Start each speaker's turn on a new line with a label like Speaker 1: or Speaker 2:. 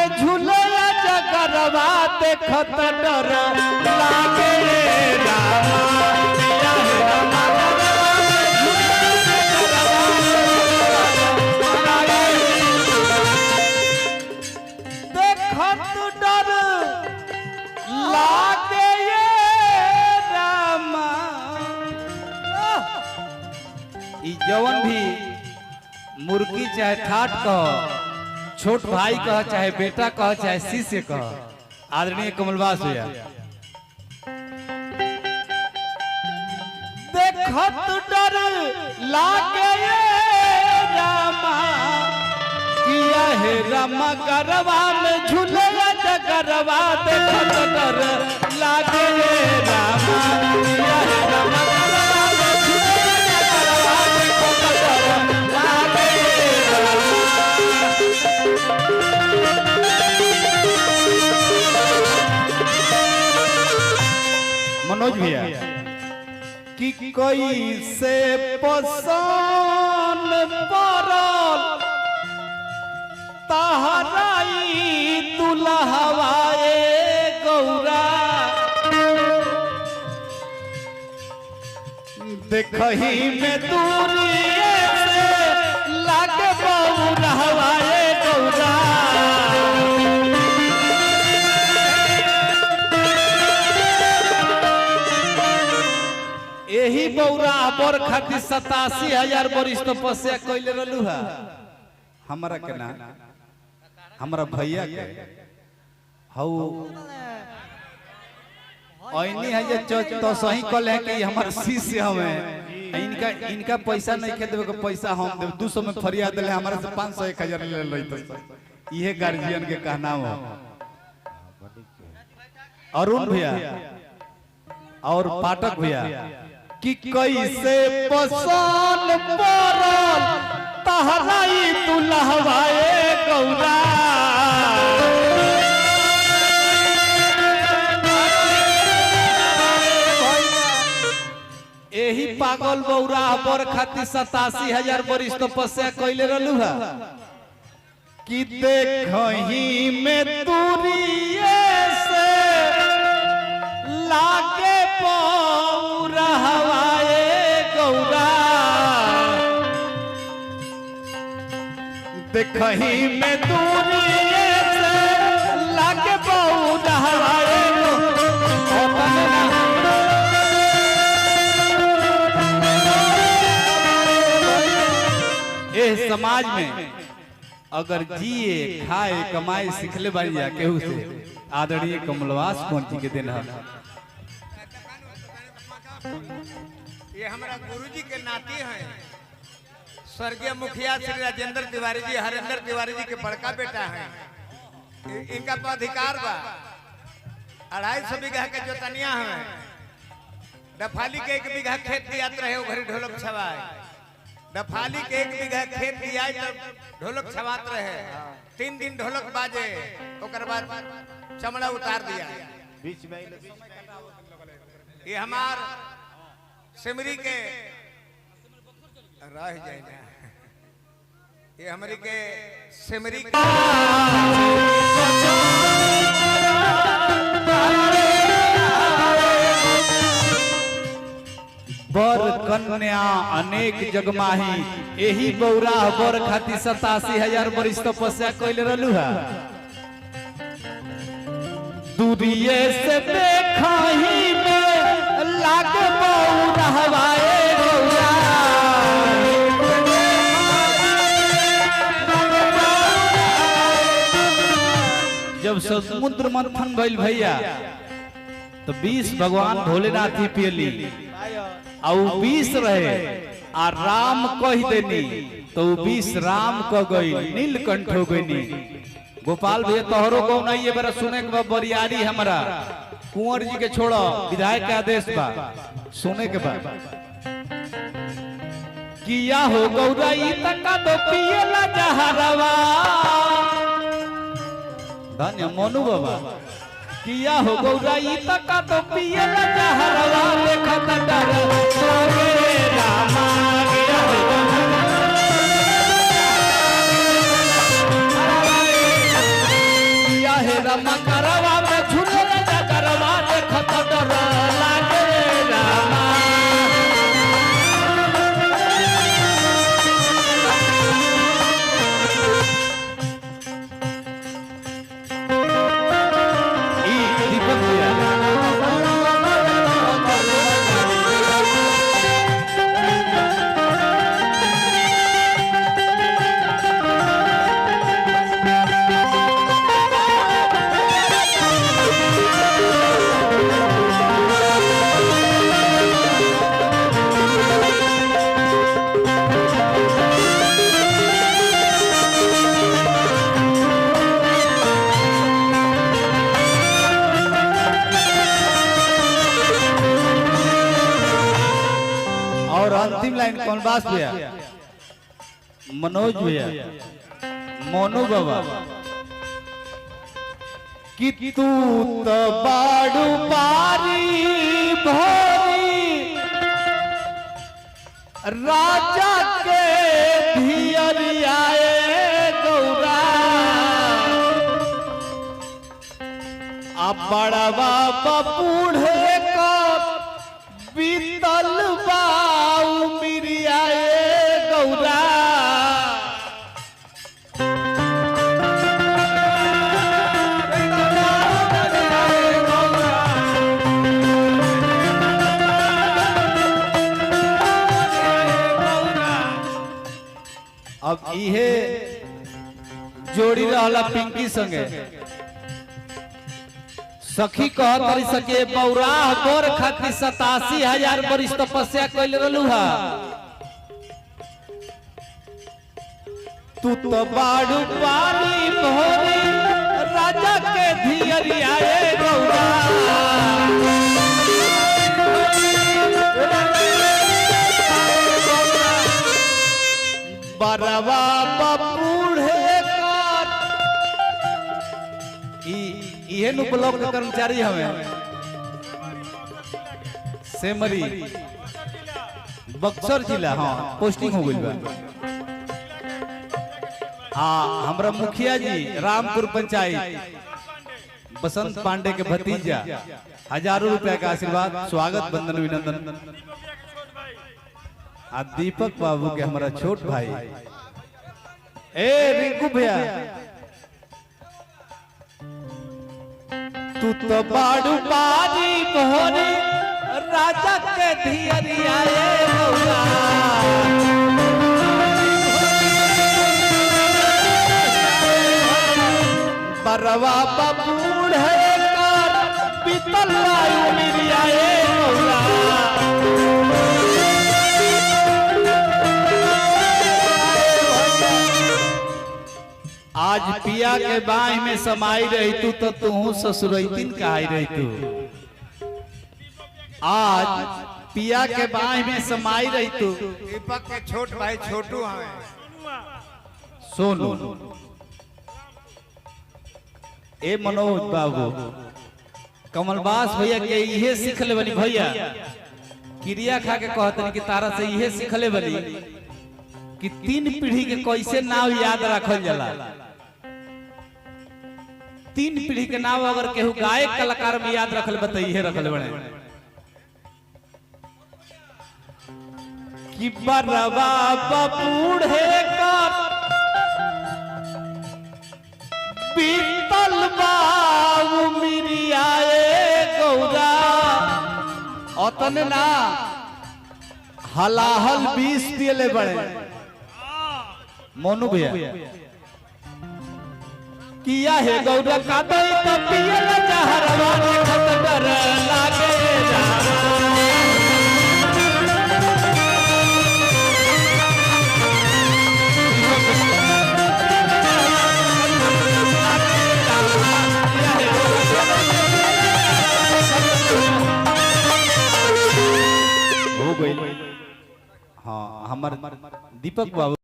Speaker 1: में झूले जगरवा देखत डर लागे रामा किया है रामा देखत डर लागे रामा। ई जवन भी मुर्गी चाहे ठाट कह, छोट भाई कह, चाहे बेटा कह, चाहे शिष्य कह, आदरणीय कमलवास भैया देखत डर लागे रामा किया है रामा गरवा में झूले जगरवा देखत डर लागे रामा किया है रामा गरवा में झूले जगरवा देखत डर लागे रामा। मनोज भैया कि कोई से पसंद पड़ल तहराई दुल्हवाए गौरा देखही में दूरी से लागे बौरहवाए गौरा। यही बौरा बर खातिर 87,000 वर्ष तपस्या कैले रहलू है। हमारा के ना हमारा भैया के हऊ ऐनी है जे तो सही कहले है कि हमार शिष्य हमें इनका पैसा नहीं खे देवे के पैसा हम देव 200 में फरियाद दिले हमारे से 500-1000 ले लई तो इहे गार्जियन के कहना हो। अरुण भैया और पाठक भैया कि कैसे पसंद पड़ल तहराई दुल्हवाए गौरा यही पागल बौरा बर खातिर 87,000 वर्ष तपस्या कैले रहलू है कि देखही में दूरिये से लागे हवाए गौरा देखही में दूरिये से लागे बौरहवाए ए समाज में अगर जिए खाए कमाए सिखले बारी जा केहू से आदरणीय कमलवास कौन जी के दिन है।
Speaker 2: ये हमारा गुरुजी के नाती हैं, स्वर्गीय मुखिया श्री राजेंद्र तिवारी जी, हरेंद्र तिवारी जी के बड़का बेटा है। इनका तो अधिकार बा 250 बीघा के जोतनिया है। डफाली के 1 बीघा खेत दियात रहे घरे ढोलक छवाए। डफाली के 1 बीघा खेत दिया तब ढोलक छवात रहे। 3 दिन ढोलक बाजे ओकर बाद चमड़ा उतार दिया बीच में। ये हमार सिमरी के रह जाए, ये हमारी के सिमरी के
Speaker 1: बर कन्या अनेक जगमाही यही बौरा बर खातिर 87,000 वर्ष तपस्या कैले रहलू है। दूरिये से देखही में लागे बौरहवाए गौरा जब समुद्र मंथन भइल भैया तो 20 भगवान भोलेनाथ ही पियली और 20 रहे आ राम कह देनी तो 20 राम कह गई नीलकंठ हो गई। गोपाल भैया तोहरो को नहीं ये बड़ा सुने के बरियारी हमारा कुंवर जी के छोड़ो विधायक का आदेश बा सुने के बाद किया हो गौरा तका तो पियला जहरवा धन्य मोनू बाबा किया हो गौरा तका तो पियला जहरवा देखत डर लागे रामा किया हो रमा करवा में झूले जगरवा देखत डर लागे रामा ई दीपक भैया और अंतिम लाइन कौन बास भैया मनोज भैया मोनू बाबा कि तू तो बाड़ू पारी भोरी राजा के धियरियाए गौरा आ बड़वा बूढ़े का बीतल बाऊ मिरियाए गौरा अब इहे जोड़ी रहला पिंकी संगे सखी कहत रही सके बौराह गोर खातिर 87,000 वर्ष तपस्या कैल रहलू हा तू तो बाड़ू पानी भोरी राजा के धियरियाए गौरा बरवा बूढ़े इहे नु ब्लॉक के कर्मचारी हमें सेमरी बक्सर जिला हाँ पोस्टिंग हो गई बा हाँ हमरा मुखिया जी रामपुर पंचायत बसंत पांडे के भतीजा हजारों रुपया का आशीर्वाद स्वागत बंदन अभिनंदन आ दीपक बाबू के हमारा छोट भाई ए रिंकू भैया तू तो बाड़ू पारी मोहरे राजा के धियरियाए गौरा बरवा बूढ़े कर बीतल वायु मिरियाए गौरा आज पिया के बाई में समाई रही तू तो तू ससुरैतिन कहाई रही तू आज पिया के बाई में समाई रही तू
Speaker 2: दीपक के छोट भाई छोटू हमें
Speaker 1: सोनू ए मनोज बाबू कमलबास भैया के इहे सीखले बनी भैया क्रिया खा के कहतनी कि तारा से इहे सीखले बनी कि 3 पीढ़ी के कैसे नाम याद रखल जाला 3 पीढ़ी के नाम अगर केहू गायक कलाकार में याद रखल बताइए रखल बने कि बरवा बूढ़े का बीतल बाऊ मिरियाए गौरा अतन ना हलाहल 20 पियले बड़े मोनू भैया किया है गौरा का दई तो पियला जहरवा देखत डर लागे हो गई हाँ हमार दीपक बाबू